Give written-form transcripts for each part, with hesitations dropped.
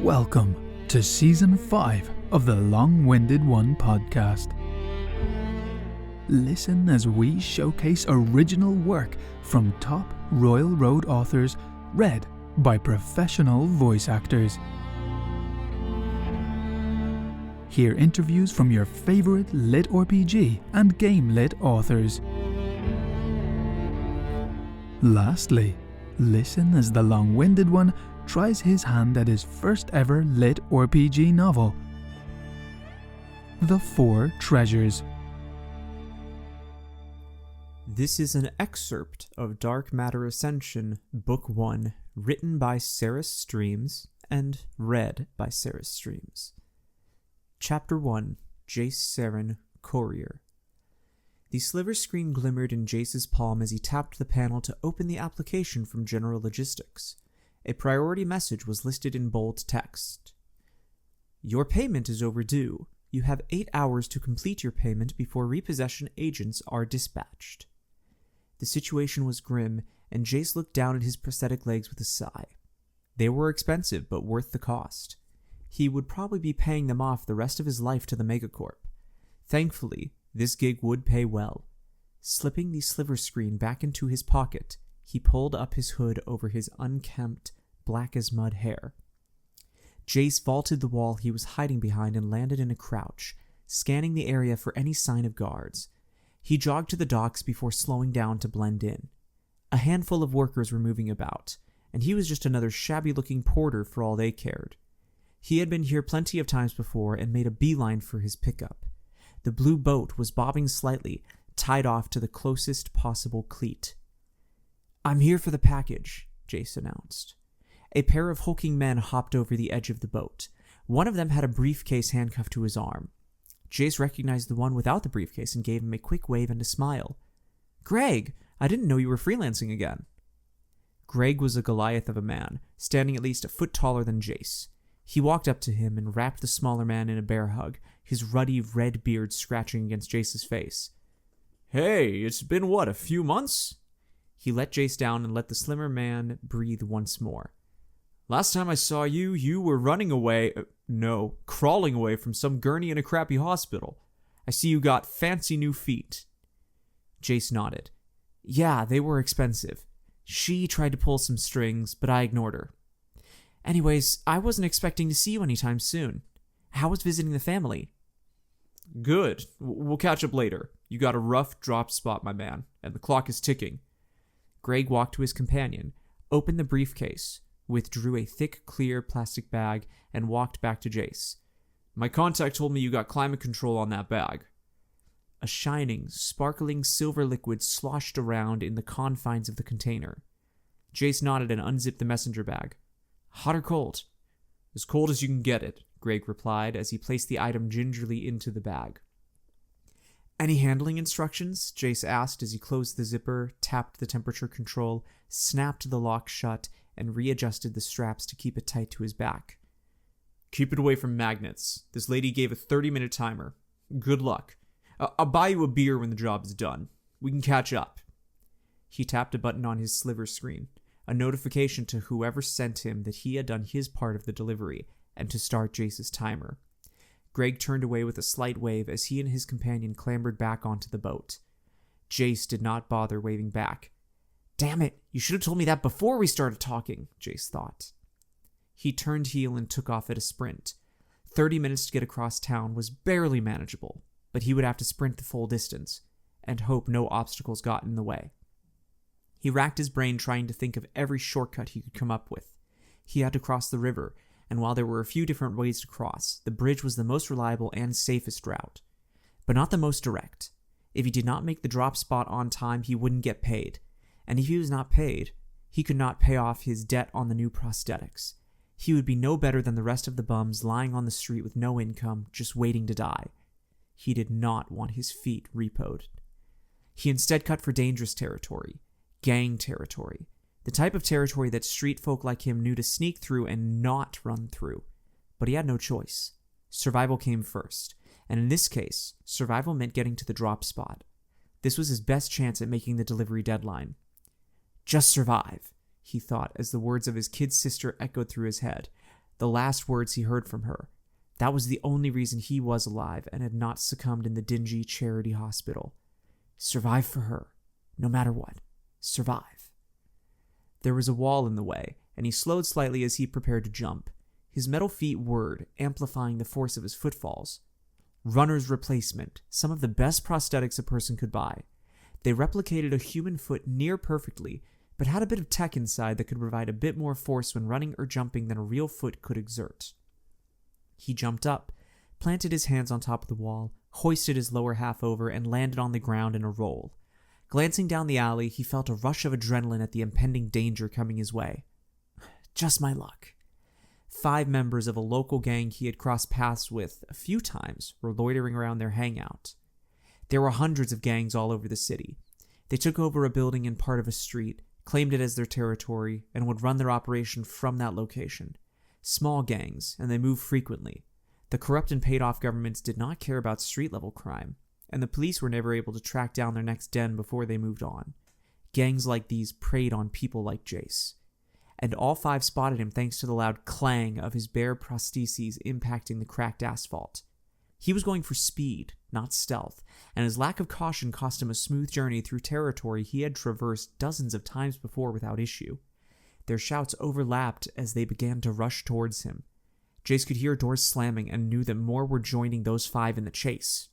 Welcome to Season 5 of the Long-Winded One podcast. Listen as we showcase original work from top Royal Road authors read by professional voice actors. Hear interviews from your favourite lit RPG and game lit authors. Lastly, listen as the Long-Winded One tries his hand at his first ever lit RPG novel, The Four Treasures. This is an excerpt of Dark Matter Ascension, Book 1, written by Sarah Streams and read by Sarah Streams. Chapter 1, Jace Saren, Courier. The sliver screen glimmered in Jace's palm as he tapped the panel to open the application from General Logistics. A priority message was listed in bold text. Your payment is overdue. You have 8 hours to complete your payment before repossession agents are dispatched. The situation was grim, and Jace looked down at his prosthetic legs with a sigh. They were expensive, but worth the cost. He would probably be paying them off the rest of his life to the Megacorp. Thankfully, this gig would pay well. Slipping the sliver screen back into his pocket, he pulled up his hood over his unkempt, black-as-mud hair. Jace vaulted the wall he was hiding behind and landed in a crouch, scanning the area for any sign of guards. He jogged to the docks before slowing down to blend in. A handful of workers were moving about, and he was just another shabby-looking porter for all they cared. He had been here plenty of times before and made a beeline for his pickup. The blue boat was bobbing slightly, tied off to the closest possible cleat. "I'm here for the package," Jace announced. A pair of hulking men hopped over the edge of the boat. One of them had a briefcase handcuffed to his arm. Jace recognized the one without the briefcase and gave him a quick wave and a smile. "Greg, I didn't know you were freelancing again." Greg was a Goliath of a man, standing at least a foot taller than Jace. He walked up to him and wrapped the smaller man in a bear hug, his ruddy red beard scratching against Jace's face. "Hey, it's been a few months?" He let Jace down and let the slimmer man breathe once more. "Last time I saw you, you were crawling away from some gurney in a crappy hospital. I see you got fancy new feet." Jace nodded. "Yeah, they were expensive. She tried to pull some strings, but I ignored her. Anyways, I wasn't expecting to see you anytime soon. How was visiting the family?" "Good. We'll catch up later. You got a rough drop spot, my man, and the clock is ticking." Greg walked to his companion, opened the briefcase, withdrew a thick, clear plastic bag, and walked back to Jace. "My contact told me you got climate control on that bag." A shining, sparkling silver liquid sloshed around in the confines of the container. Jace nodded and unzipped the messenger bag. "Hot or cold?" "As cold as you can get it," Greg replied as he placed the item gingerly into the bag. "Any handling instructions?" Jace asked as he closed the zipper, tapped the temperature control, snapped the lock shut, and readjusted the straps to keep it tight to his back. "Keep it away from magnets. This lady gave a 30-minute timer. Good luck. I'll buy you a beer when the job is done. We can catch up." He tapped a button on his sliver screen, a notification to whoever sent him that he had done his part of the delivery, and to start Jace's timer. Greg turned away with a slight wave as he and his companion clambered back onto the boat. Jace did not bother waving back. "Damn it, you should have told me that before we started talking," Jace thought. He turned heel and took off at a sprint. 30 minutes to get across town was barely manageable, but he would have to sprint the full distance, and hope no obstacles got in the way. He racked his brain trying to think of every shortcut he could come up with. He had to cross the river, and while there were a few different ways to cross, the bridge was the most reliable and safest route, but not the most direct. If he did not make the drop spot on time, he wouldn't get paid, and if he was not paid, he could not pay off his debt on the new prosthetics. He would be no better than the rest of the bums lying on the street with no income, just waiting to die. He did not want his feet repoed. He instead cut for dangerous territory, gang territory, the type of territory that street folk like him knew to sneak through and not run through. But he had no choice. Survival came first, and in this case, survival meant getting to the drop spot. This was his best chance at making the delivery deadline. "Just survive," he thought as the words of his kid sister echoed through his head. The last words he heard from her. That was the only reason he was alive and had not succumbed in the dingy charity hospital. Survive for her. No matter what. Survive. There was a wall in the way, and he slowed slightly as he prepared to jump. His metal feet whirred, amplifying the force of his footfalls. Runner's replacement, some of the best prosthetics a person could buy. They replicated a human foot near perfectly, but had a bit of tech inside that could provide a bit more force when running or jumping than a real foot could exert. He jumped up, planted his hands on top of the wall, hoisted his lower half over, and landed on the ground in a roll. Glancing down the alley, he felt a rush of adrenaline at the impending danger coming his way. Just my luck. 5 members of a local gang he had crossed paths with a few times were loitering around their hangout. There were hundreds of gangs all over the city. They took over a building and part of a street, claimed it as their territory, and would run their operation from that location. Small gangs, and they moved frequently. The corrupt and paid-off governments did not care about street-level crime, and the police were never able to track down their next den before they moved on. Gangs like these preyed on people like Jace. And all 5 spotted him thanks to the loud clang of his bare prostheses impacting the cracked asphalt. He was going for speed, not stealth, and his lack of caution cost him a smooth journey through territory he had traversed dozens of times before without issue. Their shouts overlapped as they began to rush towards him. Jace could hear doors slamming and knew that more were joining those 5 in the chase.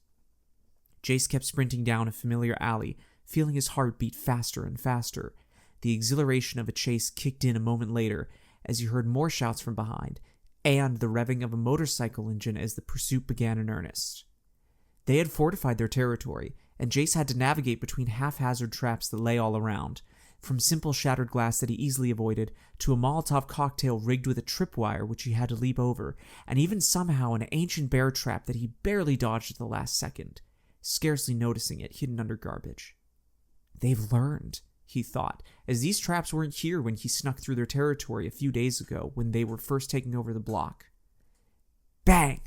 Jace kept sprinting down a familiar alley, feeling his heart beat faster and faster. The exhilaration of a chase kicked in a moment later as he heard more shouts from behind, and the revving of a motorcycle engine as the pursuit began in earnest. They had fortified their territory, and Jace had to navigate between haphazard traps that lay all around, from simple shattered glass that he easily avoided, to a Molotov cocktail rigged with a tripwire which he had to leap over, and even somehow an ancient bear trap that he barely dodged at the last second, scarcely noticing it hidden under garbage. They've learned, he thought, as these traps weren't here when he snuck through their territory a few days ago when they were first taking over the block. Bang!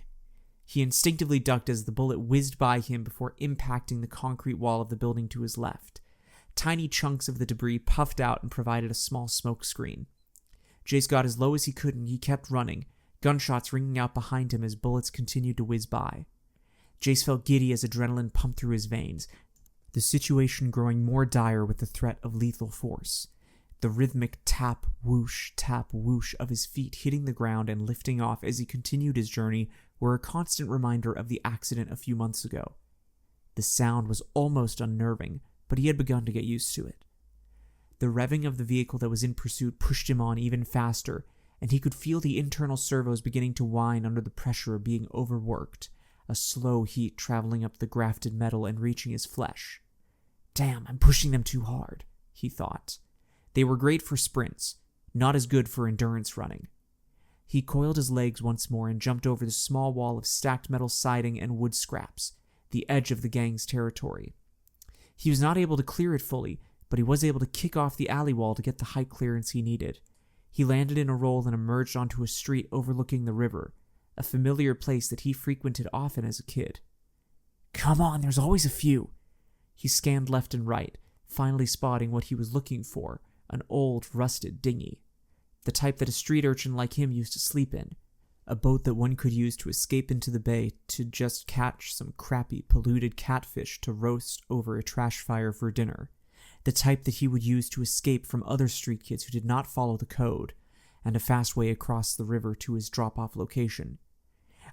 He instinctively ducked as the bullet whizzed by him before impacting the concrete wall of the building to his left. Tiny chunks of the debris puffed out and provided a small smoke screen. Jace got as low as he could and he kept running, gunshots ringing out behind him as bullets continued to whiz by. Jace felt giddy as adrenaline pumped through his veins, the situation growing more dire with the threat of lethal force. The rhythmic tap, whoosh of his feet hitting the ground and lifting off as he continued his journey were a constant reminder of the accident a few months ago. The sound was almost unnerving, but he had begun to get used to it. The revving of the vehicle that was in pursuit pushed him on even faster, and he could feel the internal servos beginning to whine under the pressure of being overworked, a slow heat traveling up the grafted metal and reaching his flesh. Damn, I'm pushing them too hard, he thought. They were great for sprints, not as good for endurance running. He coiled his legs once more and jumped over the small wall of stacked metal siding and wood scraps, the edge of the gang's territory. He was not able to clear it fully, but he was able to kick off the alley wall to get the height clearance he needed. He landed in a roll and emerged onto a street overlooking the river, a familiar place that he frequented often as a kid. Come on, there's always a few. He scanned left and right, finally spotting what he was looking for, an old, rusted dinghy. The type that a street urchin like him used to sleep in. A boat that one could use to escape into the bay to just catch some crappy, polluted catfish to roast over a trash fire for dinner. The type that he would use to escape from other street kids who did not follow the code, and a fast way across the river to his drop-off location.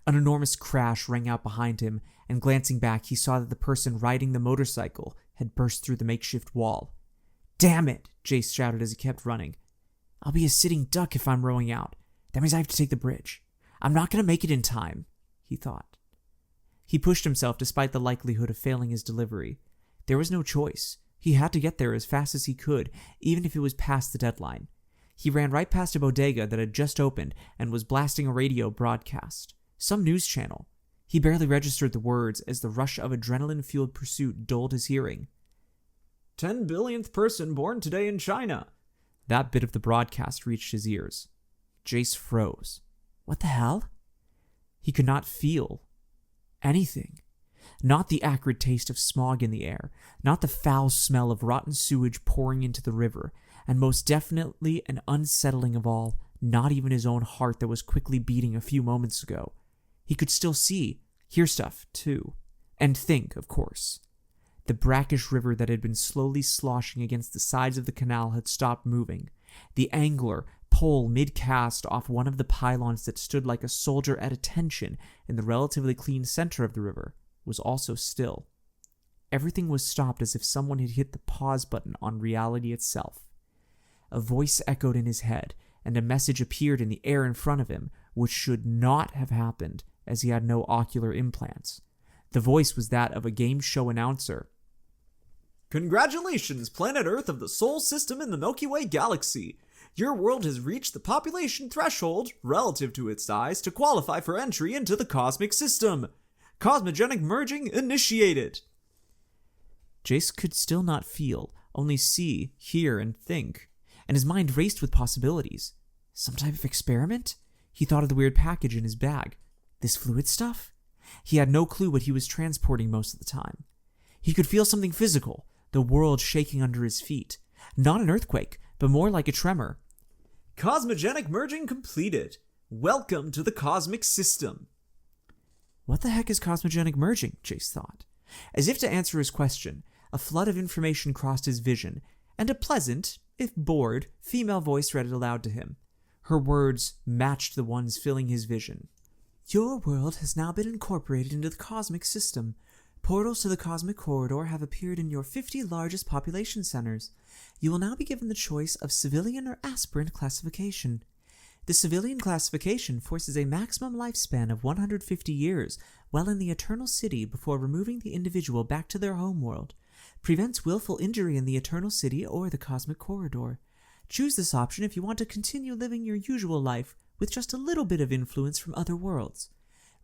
An enormous crash rang out behind him, and glancing back, he saw that the person riding the motorcycle had burst through the makeshift wall. Damn it, Jace shouted as he kept running. I'll be a sitting duck if I'm rowing out. That means I have to take the bridge. I'm not going to make it in time, he thought. He pushed himself despite the likelihood of failing his delivery. There was no choice. He had to get there as fast as he could, even if it was past the deadline. He ran right past a bodega that had just opened and was blasting a radio broadcast. Some news channel. He barely registered the words as the rush of adrenaline-fueled pursuit dulled his hearing. 10 billionth person born today in China. That bit of the broadcast reached his ears. Jace froze. What the hell? He could not feel anything. Not the acrid taste of smog in the air, not the foul smell of rotten sewage pouring into the river, and most definitely and unsettling of all, not even his own heart that was quickly beating a few moments ago. He could still see, hear stuff, too. And think, of course. The brackish river that had been slowly sloshing against the sides of the canal had stopped moving. The angler, pole mid-cast off one of the pylons that stood like a soldier at attention in the relatively clean center of the river, was also still. Everything was stopped as if someone had hit the pause button on reality itself. A voice echoed in his head, and a message appeared in the air in front of him, which should not have happened, as he had no ocular implants. The voice was that of a game show announcer. Congratulations, planet Earth of the Sol System in the Milky Way Galaxy! Your world has reached the population threshold, relative to its size, to qualify for entry into the cosmic system. Cosmogenic merging initiated! Jace could still not feel, only see, hear, and think, and his mind raced with possibilities. Some type of experiment? He thought of the weird package in his bag. This fluid stuff? He had no clue what he was transporting most of the time. He could feel something physical, the world shaking under his feet. Not an earthquake, but more like a tremor. Cosmogenic merging completed. Welcome to the cosmic system. What the heck is cosmogenic merging? Jace thought. As if to answer his question, a flood of information crossed his vision, and a pleasant, if bored, female voice read it aloud to him. Her words matched the ones filling his vision. Your world has now been incorporated into the cosmic system. Portals to the cosmic corridor have appeared in your 50 largest population centers. You will now be given the choice of civilian or aspirant classification. The civilian classification forces a maximum lifespan of 150 years while in the Eternal City before removing the individual back to their homeworld. Prevents willful injury in the Eternal City or the cosmic corridor. Choose this option if you want to continue living your usual life with just a little bit of influence from other worlds.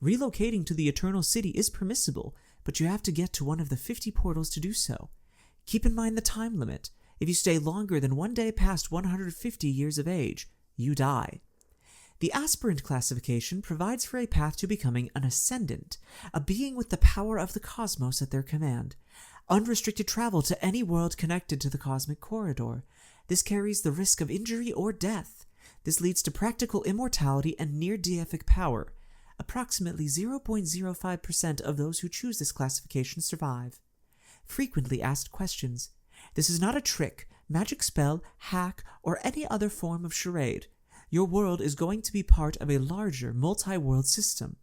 Relocating to the Eternal City is permissible, but you have to get to one of the 50 portals to do so. Keep in mind the time limit. If you stay longer than 1 day past 150 years of age, you die. The aspirant classification provides for a path to becoming an ascendant, a being with the power of the cosmos at their command. Unrestricted travel to any world connected to the cosmic corridor. This carries the risk of injury or death. This leads to practical immortality and near-deific power. Approximately 0.05% of those who choose this classification survive. Frequently asked questions. This is not a trick, magic spell, hack, or any other form of charade. Your world is going to be part of a larger, multi-world system.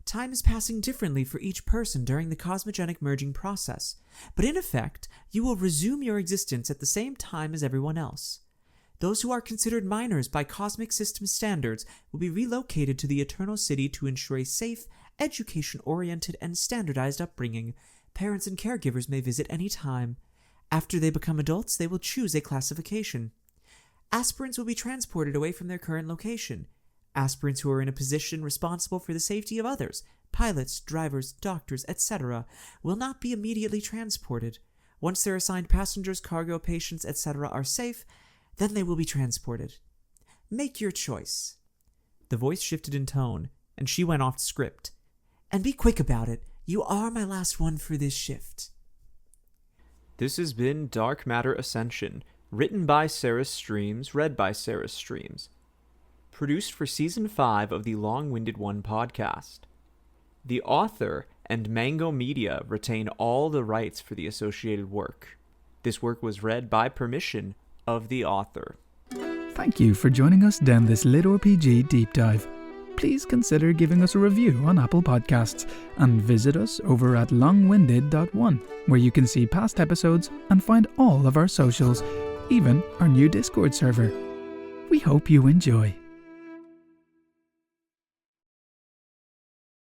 Time is passing differently for each person during the cosmogenic merging process, but in effect, you will resume your existence at the same time as everyone else. Those who are considered minors by cosmic system standards will be relocated to the Eternal City to ensure a safe, education-oriented, and standardized upbringing. Parents and caregivers may visit any time. After they become adults, they will choose a classification. Aspirants will be transported away from their current location. Aspirants who are in a position responsible for the safety of others, pilots, drivers, doctors, etc., will not be immediately transported. Once their assigned passengers, cargo, patients, etc. are safe, then they will be transported. Make your choice. The voice shifted in tone, and she went off script. And be quick about it. You are my last one for this shift. This has been Dark Matter Ascension, written by Sarah Streams, read by Sarah Streams. Produced for Season 5 of the Long-Winded One podcast. The author and Mango Media retain all the rights for the associated work. This work was read by permission of the author. Thank you for joining us down this Lit RPG deep dive. Please consider giving us a review on Apple Podcasts and visit us over at longwinded.one, where you can see past episodes and find all of our socials, even our new Discord server. We hope you enjoy.